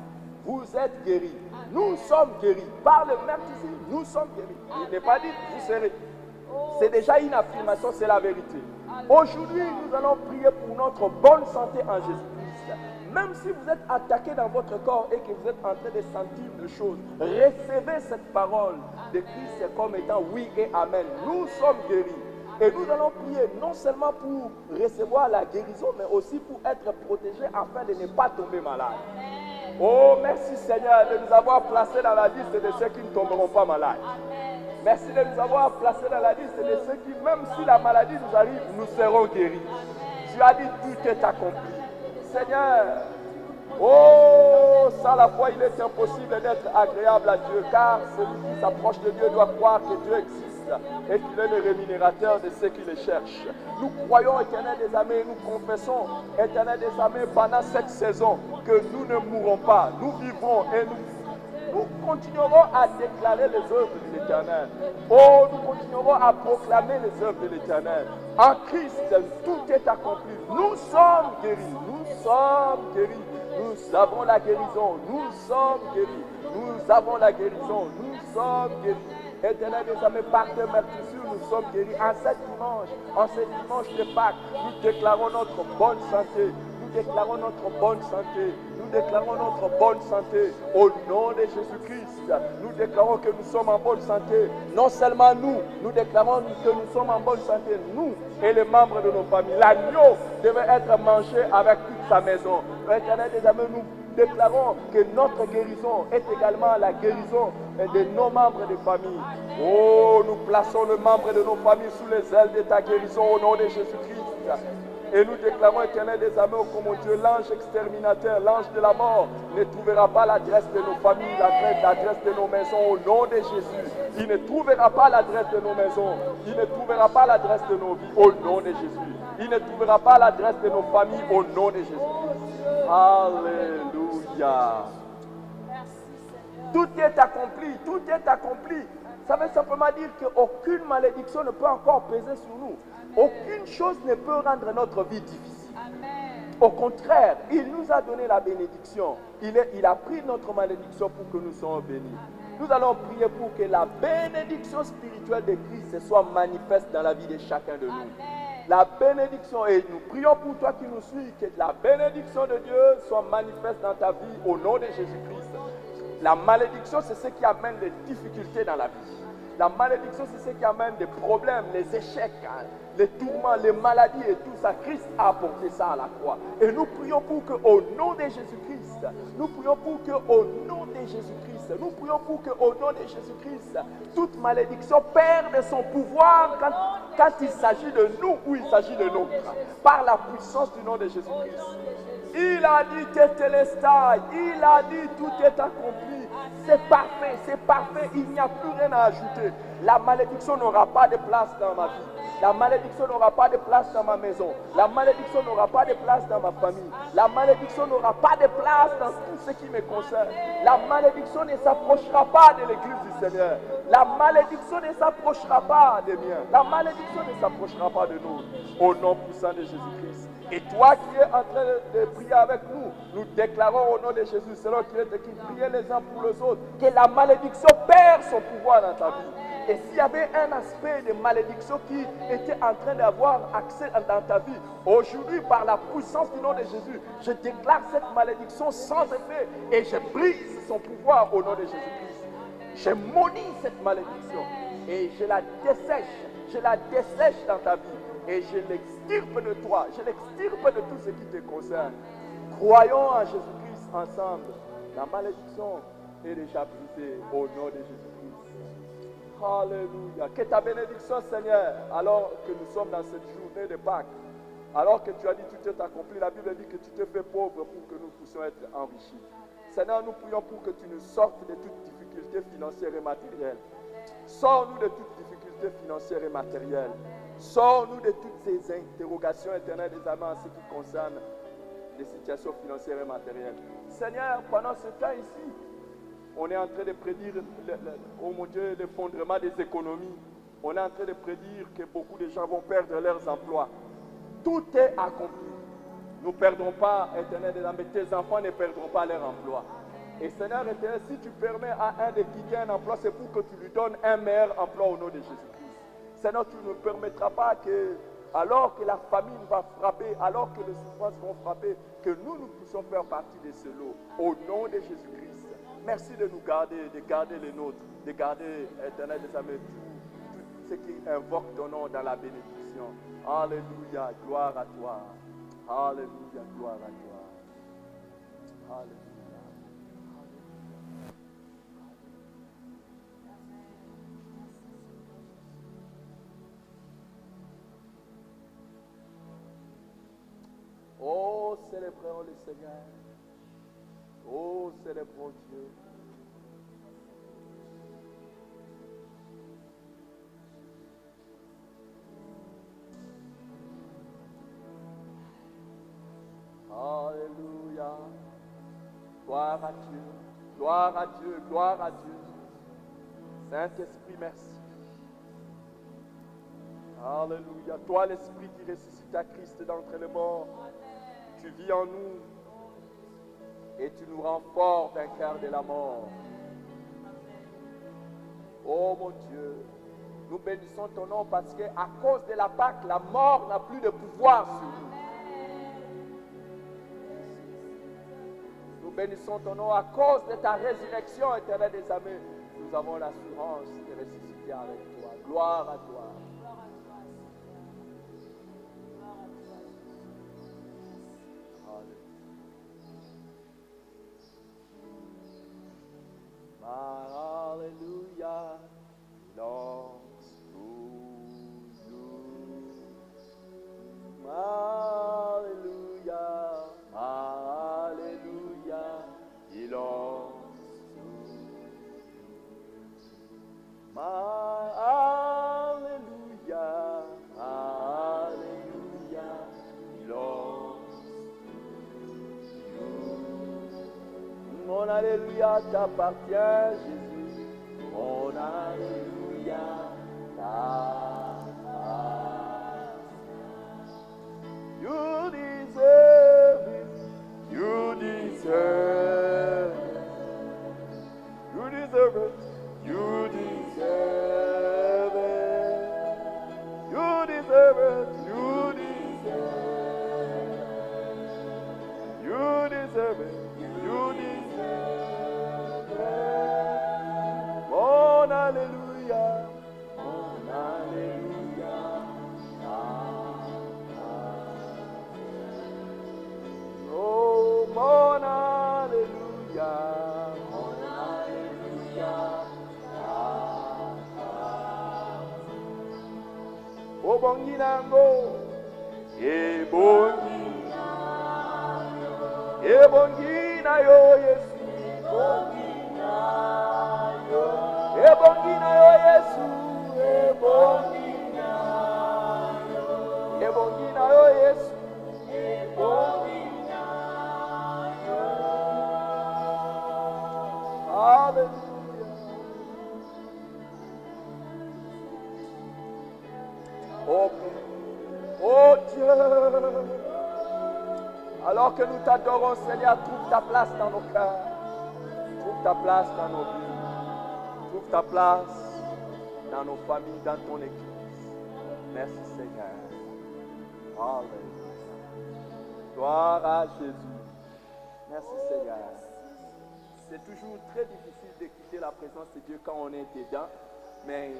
vous êtes guéris. Nous sommes guéris. Par le meurtrissure, nous sommes guéris. Il n'est pas dit, vous serez. C'est déjà une affirmation, c'est la vérité. Aujourd'hui, nous allons prier pour notre bonne santé en Jésus-Christ. Même si vous êtes attaqué dans votre corps et que vous êtes en train de sentir des choses, recevez cette parole de Christ comme étant oui et amen. Nous sommes guéris. Et nous allons prier non seulement pour recevoir la guérison, mais aussi pour être protégés afin de ne pas tomber malade. Oh, merci Seigneur de nous avoir placés dans la liste de ceux qui ne tomberont pas malades. Merci de nous avoir placés dans la liste de ceux qui, même si la maladie nous arrive, nous serons guéris. Tu as dit tout est accompli. Seigneur, oh, sans la foi, il est impossible d'être agréable à Dieu, car celui qui s'approche de Dieu doit croire que Dieu existe et qu'il est le rémunérateur de ceux qui le cherchent. Nous croyons, Éternel des armées, nous confessons, Éternel des armées, pendant cette saison, que nous ne mourrons pas, nous vivrons et nous continuerons à déclarer les œuvres de l'Éternel. Oh, nous continuerons à proclamer les œuvres de l'Éternel. En Christ, tout est accompli. Nous sommes guéris. Nous sommes guéris. Nous avons la guérison. Nous sommes guéris. Nous avons la guérison. Nous sommes guéris. Éternel des armées, par tes meurtrissures, nous sommes guéris. En ce dimanche de Pâques, nous déclarons notre bonne santé. Nous déclarons notre bonne santé. Nous déclarons notre bonne santé au nom de Jésus-Christ. Nous déclarons que nous sommes en bonne santé. Non seulement nous, nous déclarons que nous sommes en bonne santé, nous et les membres de nos familles. L'agneau devait être mangé avec toute sa maison. Éternel des armées, nous déclarons que notre guérison est également la guérison de nos membres de famille. Oh, nous plaçons les membres de nos familles sous les ailes de ta guérison au nom de Jésus-Christ. Et nous déclarons, Éternel des armées, oh mon Dieu, l'ange exterminateur, l'ange de la mort, ne trouvera pas l'adresse de nos familles, l'adresse de nos maisons au nom de Jésus. Il ne trouvera pas l'adresse de nos maisons. Il ne trouvera pas l'adresse de nos vies au nom de Jésus. Il ne trouvera pas l'adresse de nos familles au nom de Jésus. Alléluia. Tout est accompli, tout est accompli. Ça veut simplement dire qu'aucune malédiction ne peut encore peser sur nous. Aucune chose ne peut rendre notre vie difficile. Au contraire, il nous a donné la bénédiction. Il a pris notre malédiction pour que nous soyons bénis. Nous allons prier pour que la bénédiction spirituelle de Christ soit manifeste dans la vie de chacun de nous. La bénédiction, et nous prions pour toi qui nous suis, que la bénédiction de Dieu soit manifeste dans ta vie au nom de Jésus-Christ. La malédiction, c'est ce qui amène les difficultés dans la vie. La malédiction, c'est ce qui amène des problèmes, les échecs, les tourments, les maladies et tout ça. Christ a apporté ça à la croix. Et nous prions pour qu'au nom de Jésus-Christ, nous prions pour qu'au nom de Jésus-Christ, nous prions pour qu'au nom de Jésus-Christ, toute malédiction perde son pouvoir quand il s'agit de nous ou il s'agit de nous, par la puissance du nom de Jésus-Christ. Il a dit Tétélestai, il a dit tout est accompli. C'est parfait, il n'y a plus rien à ajouter. La malédiction n'aura pas de place dans ma vie. La malédiction n'aura pas de place dans ma maison. La malédiction n'aura pas de place dans ma famille. La malédiction n'aura pas de place dans tout ce qui me concerne. La malédiction ne s'approchera pas de l'église du Seigneur. La malédiction ne s'approchera pas des miens. La malédiction ne s'approchera pas de nous. Au nom puissant de Jésus-Christ. Et toi qui es en train de prier avec nous, nous déclarons au nom de Jésus, selon qu'il est écrit, priez les uns pour les autres, que la malédiction perd son pouvoir dans ta vie. Et s'il y avait un aspect de malédiction qui était en train d'avoir accès dans ta vie, aujourd'hui, par la puissance du nom de Jésus, je déclare cette malédiction sans effet et je brise son pouvoir au nom de Jésus-Christ. Je maudis cette malédiction et je la dessèche dans ta vie. Et je l'extirpe de toi, je l'extirpe de tout ce qui te concerne. Croyons en Jésus-Christ ensemble. La malédiction est déjà brisée au nom de Jésus-Christ. Alléluia. Que ta bénédiction, Seigneur, alors que nous sommes dans cette journée de Pâques, alors que tu as dit tout est accompli, la Bible dit que tu te fais pauvre pour que nous puissions être enrichis. Seigneur, nous prions pour que tu nous sortes de toutes difficultés financières et matérielles. Sors-nous de toutes difficultés financières et matérielles. Sors-nous de toutes ces interrogations éternelles des amants en ce qui concerne les situations financières et matérielles. Seigneur, pendant ce temps ici, on est en train de prédire, oh mon Dieu, l'effondrement des économies. On est en train de prédire que beaucoup de gens vont perdre leurs emplois. Tout est accompli. Nous ne perdrons pas, éternel des âmes, tes enfants ne perdront pas leur emploi. Et Seigneur éternel, si tu permets à un de quitter un emploi, c'est pour que tu lui donnes un meilleur emploi au nom de Jésus-Christ. Seigneur, tu ne permettras pas que, alors que la famine va frapper, alors que les souffrances vont frapper, que nous puissions faire partie de ce lot. Au nom de Jésus-Christ. Merci de nous garder, de garder les nôtres, de garder, éternel des amis, tout ce qui invoque ton nom dans la bénédiction. Alléluia, gloire à toi. Alléluia, gloire à toi. Alléluia. Oh, célébrons le Seigneur. Oh, célébrons Dieu. Alléluia. Gloire à Dieu. Gloire à Dieu. Gloire à Dieu. Saint-Esprit, merci. Alléluia. Toi, l'Esprit qui ressuscita Christ d'entre les morts, tu vis en nous et tu nous rends forts vainqueurs de la mort. Oh mon Dieu, nous bénissons ton nom parce qu'à cause de la Pâque, la mort n'a plus de pouvoir sur nous. Nous bénissons ton nom à cause de ta résurrection éternelle des âmes. Nous avons l'assurance de ressusciter avec toi. Gloire à toi. Hallelujah belongs to you. Alléluia, Alléluia, belongs to you. Mon Alléluia t'appartient, Jésus. Mon Alléluia t'appartient. You deserve it. You deserve it. You deserve it. You deserve it. You deserve it. You deserve it. You deserve it. You deserve it. Mon Alléluia. Mon Alléluia. Oh, mon Alléluia. Mon Alléluia. Obonginango, Ebongina yo Yesu, Ebongina yo Yesu, Ebongina yo Yesu, Hallelujah. Oh Dieu, alors que nous t'adorons, Seigneur, trouve ta place dans nos cœurs, trouve ta place dans nos vies, trouve ta place dans nos familles, dans ton Église. Merci Seigneur. Alléluia. Gloire à Jésus. Merci Seigneur. C'est toujours très difficile de quitter la présence de Dieu quand on est dedans, mais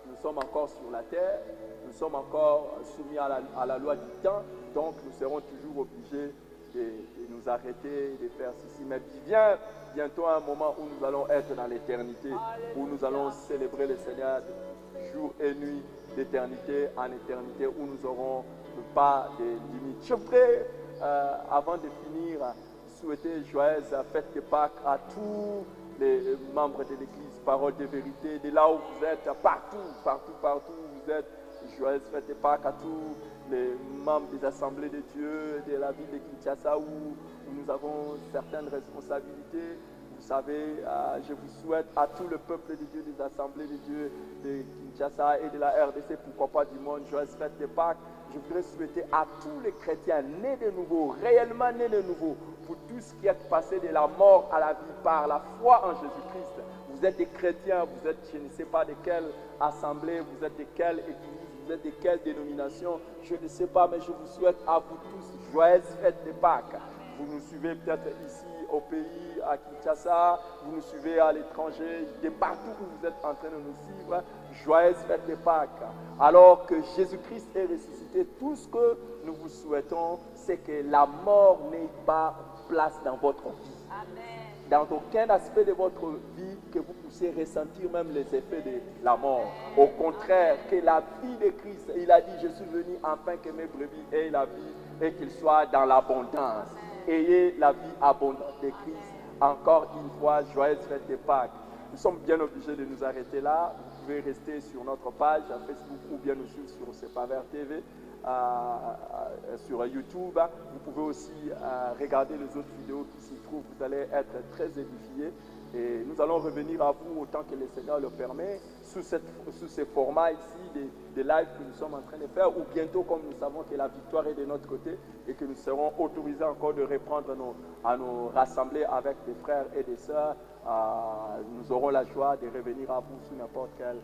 nous sommes encore sur la terre, nous sommes encore soumis à la loi du temps, donc nous serons toujours obligés de nous arrêter, de faire ceci. Mais vient bientôt un moment où nous allons être dans l'éternité, où nous allons célébrer le Seigneur jour et nuit, d'éternité en éternité, où nous n'aurons pas de limites. Je voudrais, avant de finir, souhaiter joyeuse fête de Pâques à tous les membres de l'Église, Parole de vérité, de là où vous êtes, partout où vous êtes, joyeuse fête de Pâques à tous les membres des assemblées de Dieu, de la ville de Kinshasa où nous avons certaines responsabilités. Vous savez, je vous souhaite à tout le peuple de Dieu, des assemblées de Dieu, de Kinshasa et de la RDC, pourquoi pas du monde, joyeuse fête de Pâques. Je voudrais souhaiter à tous les chrétiens nés de nouveau, réellement nés de nouveau, pour tout ce qui est passé de la mort à la vie par la foi en Jésus-Christ. Vous êtes des chrétiens, vous êtes, je ne sais pas de quelle assemblée, vous êtes de quelle église, vous êtes de quelle dénomination, je ne sais pas, mais je vous souhaite à vous tous joyeuses fêtes de Pâques. Vous nous suivez peut-être ici au pays, à Kinshasa, vous nous suivez à l'étranger, de partout où vous êtes en train de nous suivre, joyeuses fêtes de Pâques. Alors que Jésus-Christ est ressuscité, tout ce que nous vous souhaitons, c'est que la mort n'ait pas place dans votre vie. Amen. Dans aucun aspect de votre vie que vous puissiez ressentir même les effets de la mort. Au contraire, que la vie de Christ, il a dit, je suis venu afin que mes brebis aient la vie et qu'ils soient dans l'abondance. Ayez la vie abondante de Christ. Encore une fois, joyeuse fête de Pâques. Nous sommes bien obligés de nous arrêter là. Vous pouvez rester sur notre page Facebook ou bien nous suivre sur Sepaver TV. Sur YouTube. Vous pouvez aussi regarder les autres vidéos qui s'y trouvent. Vous allez être très édifiés. Et nous allons revenir à vous autant que le Seigneur le permet, sous ce format ici des lives que nous sommes en train de faire, ou bientôt, comme nous savons que la victoire est de notre côté et que nous serons autorisés encore de reprendre à nous rassembler avec des frères et des sœurs, nous aurons la joie de revenir à vous sous n'importe quelle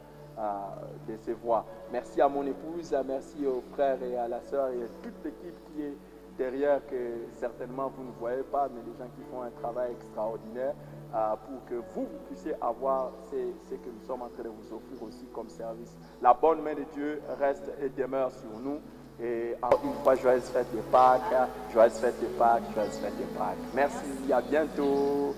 de ces voix. Merci à mon épouse, merci aux frères et à la sœur et à toute l'équipe qui est derrière, que certainement vous ne voyez pas, mais les gens qui font un travail extraordinaire pour que vous puissiez avoir ce que nous sommes en train de vous offrir aussi comme service. La bonne main de Dieu reste et demeure sur nous. Et encore une fois, joyeuse fête de Pâques, joyeuse fête de Pâques, joyeuse fête de Pâques. Merci, à bientôt.